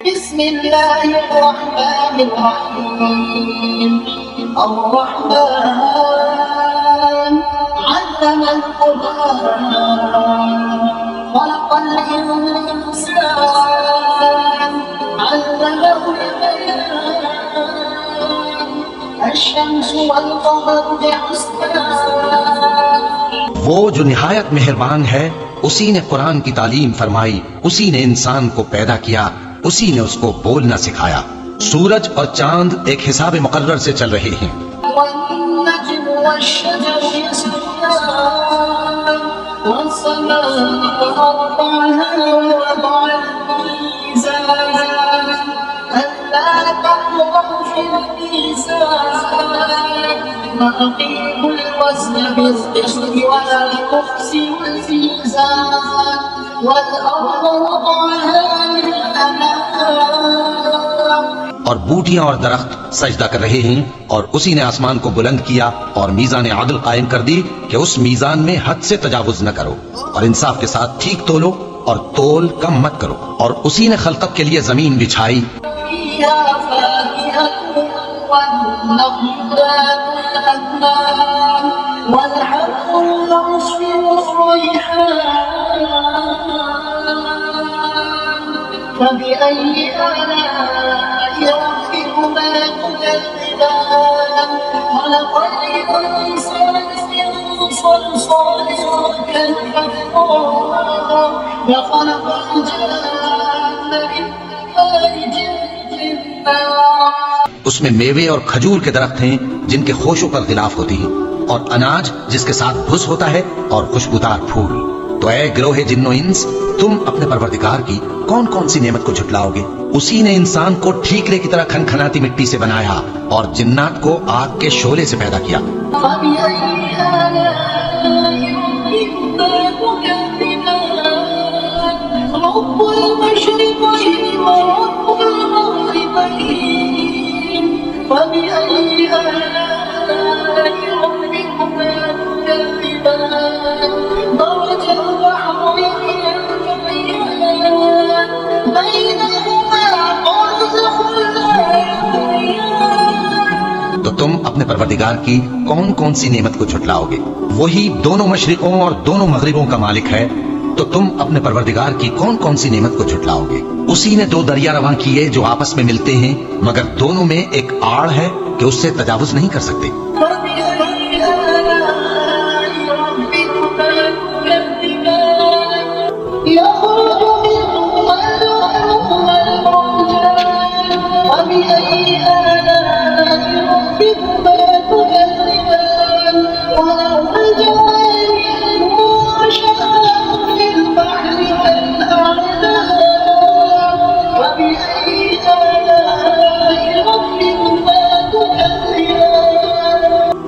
बिस्मिल्लाहिर्रहमानिर्रहीम अर्रहमान अल्लमल कुरआन खलक़ल इंसान अल्लमहुल बयान अश-शम्सु वल क़मरु बिहुस्बान। वो जो निहायत मेहरबान है, उसी ने कुरान की तालीम फरमाई, उसी ने इंसान को पैदा किया, उसी ने उसको बोलना सिखाया। सूरज और चांद एक हिसाब मुकर्रर से चल रहे हैं। और बूटियां और दरख्त सजदा कर रहे हैं, और उसी ने आसमान को बुलंद किया और मीज़ान आदल कायम कर दी कि उस मीज़ान में हद से तजावुज न करो, और इंसाफ के साथ ठीक तोलो और तोल कम मत करो। और उसी ने खलकत के लिए जमीन बिछाई, उसमें मेवे और खजूर के दरख्त हैं जिनके खोशों पर गिलाफ होती है, और अनाज जिसके साथ भुस होता है, और खुशबूदार फूल। तो ऐ गिरोहे जिन्नो इंस, तुम अपने परवरदिगार की कौन कौन सी नेमत को झुटलाओगे? उसी ने इंसान को ठीकरे की तरह खनखनाती मिट्टी से बनाया और जिन्नात को आग के शोले से पैदा किया। तो तुम अपने परवरदिगार की कौन कौन सी नेमत को झुटलाओगे? वही दोनों मशरिकों और दोनों मगरिबों का मालिक है, तो तुम अपने परवरदिगार की कौन कौन सी नेमत को झुटलाओगे? उसी ने दो दरिया रवां किए जो आपस में मिलते हैं, मगर दोनों में एक आड़ है कि उससे तजावुज नहीं कर सकते।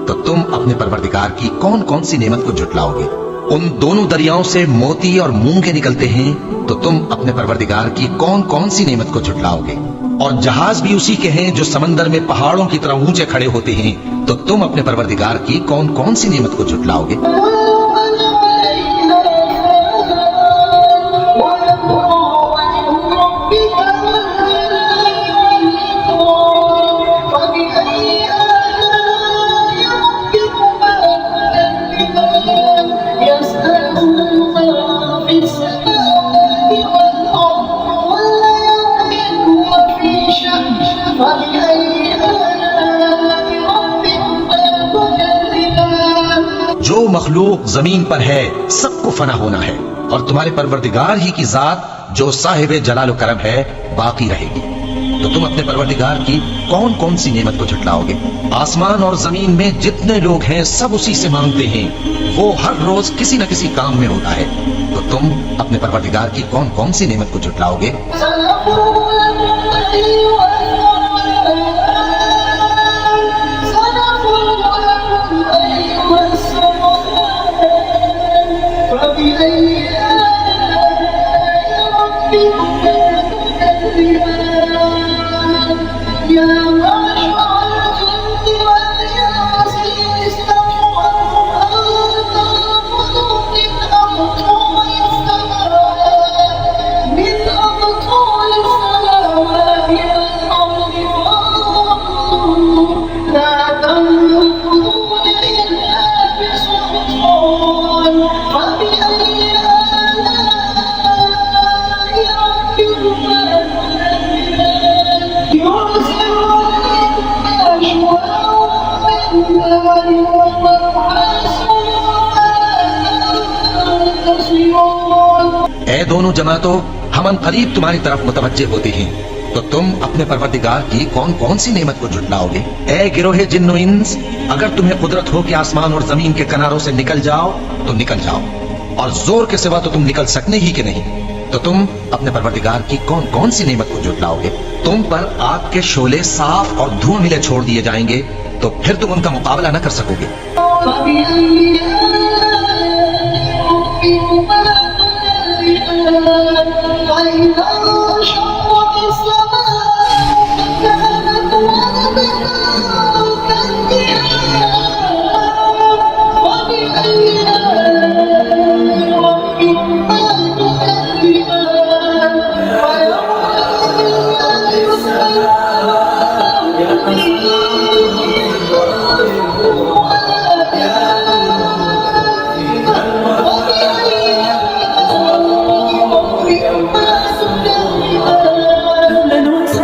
तो तुम अपने परवरदिगार की कौन कौन सी नेमत को झुटलाओगे? उन दोनों दरियाओं से मोती और मूंगे निकलते हैं, तो तुम अपने परवरदिगार की कौन कौन सी नेमत को झुटलाओगे? और जहाज भी उसी के हैं जो समंदर में पहाड़ों की तरह ऊंचे खड़े होते हैं, तो तुम अपने परवरदिगार की कौन कौन सी नेमत को झुटलाओगे? जो मखलूक जमीन पर है सबको फना होना है, और तुम्हारे परवरदिगार ही की जात जो साहिब जलाल करम है बाकी रहेगी। तो तुम अपने परवरदिगार की कौन कौन सी नेमत को झुटलाओगे? आसमान और जमीन में जितने लोग हैं सब उसी से मांगते हैं, वो हर रोज किसी न किसी काम में होता है। तो तुम अपने परवरदिगार की कौन कौन सी नेमत को झुटलाओगे? من जमातों हम करीब तुम्हारी तरफ मुतवज्जे होते हैं, तो तुम अपने परवरदिगार की कौन कौन सी नेमत को झुटलाओगे? ए गिरोहे जिन्न इंस, अगर तुम्हें कुदरत हो कि आसमान और जमीन के किनारों से निकल जाओ तो निकल जाओ, और जोर के सिवा तो तुम निकल सकने ही के नहीं, तो तुम अपने परवरदिगार की कौन कौन सी नेमत को झुटलाओगे? तुम पर आग के शोले साफ और धुआं मिले छोड़ दिए जाएंगे, तो फिर तुम उनका मुकाबला न कर सकोगे।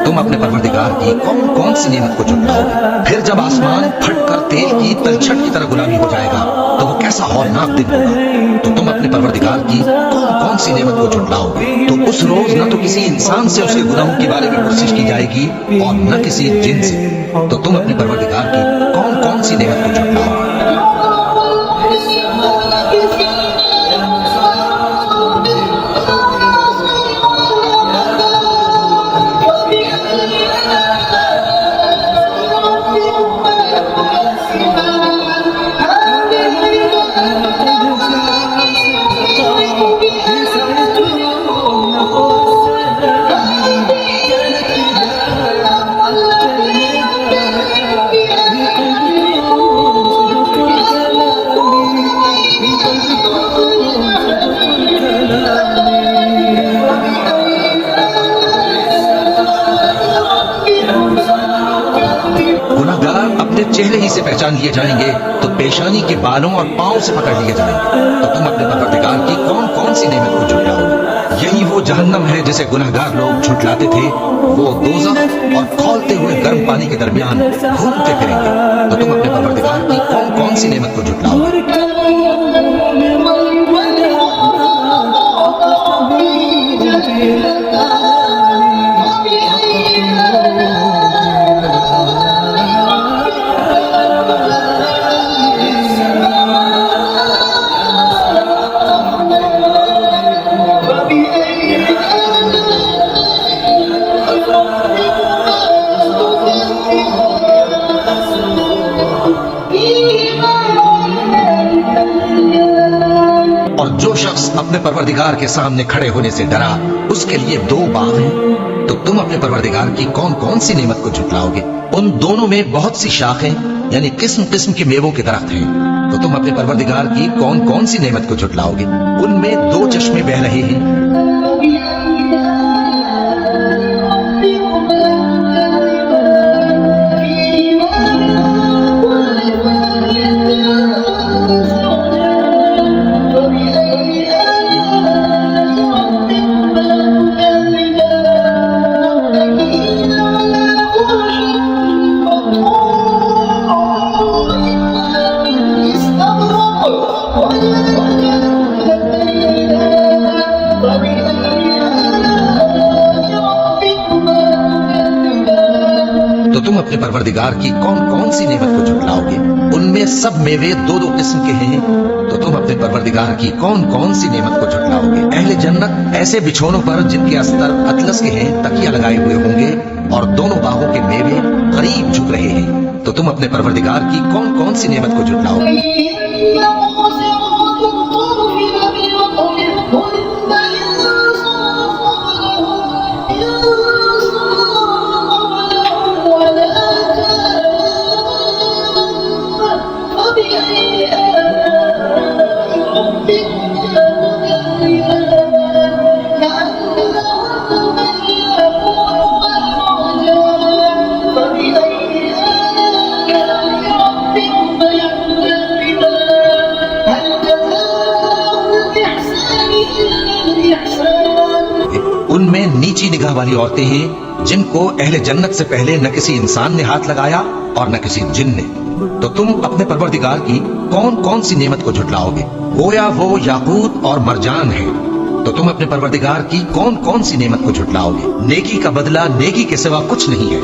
तुम अपने परवरदिगार की कौन कौन सी नेमत को झुटलाओगे? फिर जब आसमान फटकर तेल की तलछट की तरह गुलामी हो जाएगा तो वो कैसा हौलनाक दिन होगा। तो तुम अपने परवरदिगार की कौन कौन सी नेमत को झुटलाओगे? तो उस रोज न तो किसी इंसान से उसके गुनाहों के बारे में कोशिश की जाएगी और न किसी जिन से। तो तुम अपने परवरदिगार की कौन कौन सी नेमत को झुटलाओगे? गुनहगार अपने चेहरे ही से पहचान लिए जाएंगे तो पेशानी के बालों और पांव से पकड़ लिए जाएंगे। तो तुम अपने परवरदिगार की कौन कौन सी नेमत को झुटलाओगे? यही वो जहन्नम है जिसे गुनहगार लोग झुटलाते थे। वो दोज़ख और खौलते हुए गर्म पानी के दरमियान घूमते फिरेंगे। तो तुम अपने परवरदिगार की कौन कौन सी नेमत को झुटलाओगे? और जो शख्स अपने परवरदिगार के सामने खड़े होने से डरा उसके लिए दो बाग हैं। तो तुम अपने परवरदिगार की कौन कौन सी नेमत को झुटलाओगे? उन दोनों में बहुत सी शाखें यानी किस्म किस्म के मेवों के दरख्त हैं। तो तुम अपने परवरदिगार की कौन कौन सी नेमत को झुटलाओगे? उनमें दो चश्मे बह रहे हैं। तो तुम अपने परवरदिगार की कौन कौन सी नेमत को झुटलाओगे? उनमें सब मेवे दो दो किस्म के हैं। तो तुम अपने परवरदिगार की कौन कौन सी नेमत को झुटलाओगे? अहले जन्नत ऐसे बिछोनों पर जिनके अस्तर अतलस के हैं तकिया लगाए हुए होंगे और दोनों बागों के मेवे करीब झुक रहे हैं। तो तुम अपने परवरदिगार की कौन कौन सी नेमत को झुटलाओगे? उनमें नीची निगाह वाली औरतें हैं जिनको अहले जन्नत से पहले न किसी इंसान ने हाथ लगाया और न किसी जिन ने। तो तुम अपने परवरदिगार की कौन कौन सी नेमत को झुटलाओगे? गोया वो याकूत और मरजान है। तो तुम अपने परवरदिगार की कौन कौन सी नेमत को झुटलाओगे? नेकी का बदला नेकी के सिवा कुछ नहीं है।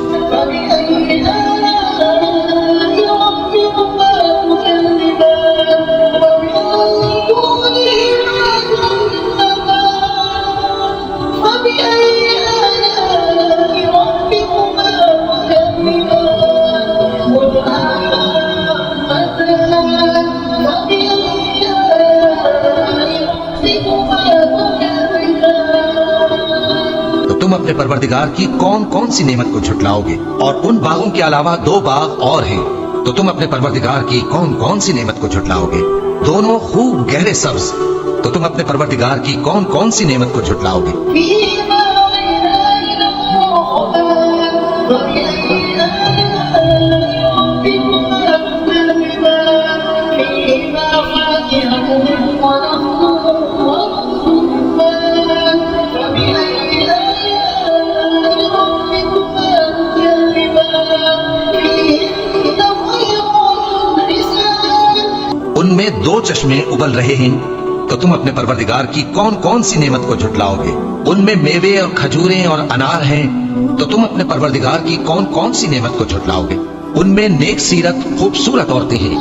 तो तुम अपने परवरदिगार की कौन कौन सी नेमत को झुटलाओगे? और उन बागों के अलावा 2 बाग और हैं, तो तुम अपने परवरदिगार की कौन कौन सी नेमत को झुटलाओगे? दोनों खूब गहरे सब्ज, तो तुम अपने परवरदिगार की कौन कौन सी नेमत को झुटलाओगे? उनमें 2 चश्मे उबल रहे हैं, तो तुम अपने परवरदिगार की कौन कौन सी नेमत को झुटलाओगे? उनमें मेवे और खजूरें और अनार हैं, तो तुम अपने परवरदिगार की कौन कौन सी नेमत को झुटलाओगे? उनमें नेक सीरत खूबसूरत औरतें हैं।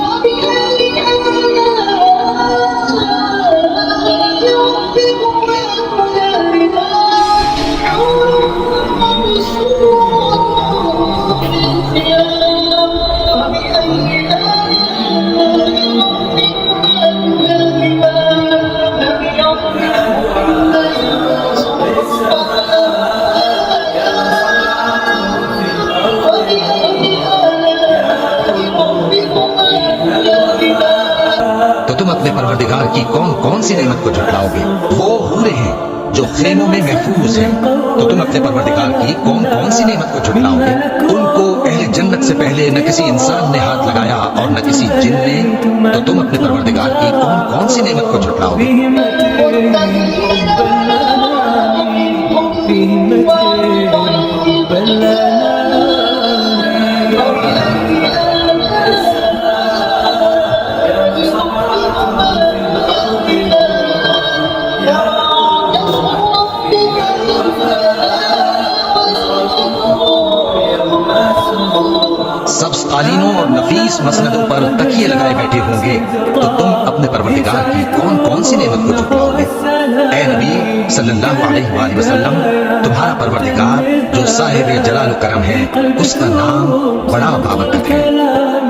तो तुम अपने परवरदिगार की कौन कौन सी नेमत को झुटलाओगे? वो हूरें हैं जो खेमों में महफूज हैं, तो तुम अपने परवरदिगार की कौन कौन सी नेमत को झुटलाओगे? उनको अहले जन्नत से पहले न किसी इंसान ने हाथ लगाया और न किसी जिन ने, तो तुम अपने परवरदिगार की कौन कौन सी नेमत को झुटलाओगे? सब्ज कालीनों और नफीस मसनदों पर तकिए लगाए बैठे होंगे, तो तुम अपने परवरदिगार की कौन कौन सी नेमत को झुटलाओगे? ऐ नबी सल्लल्लाहु अलैहि वसल्लम, तुम्हारा परवरदिगार जो साहिब जलाल करम है, उसका नाम बड़ा बाबरकत है।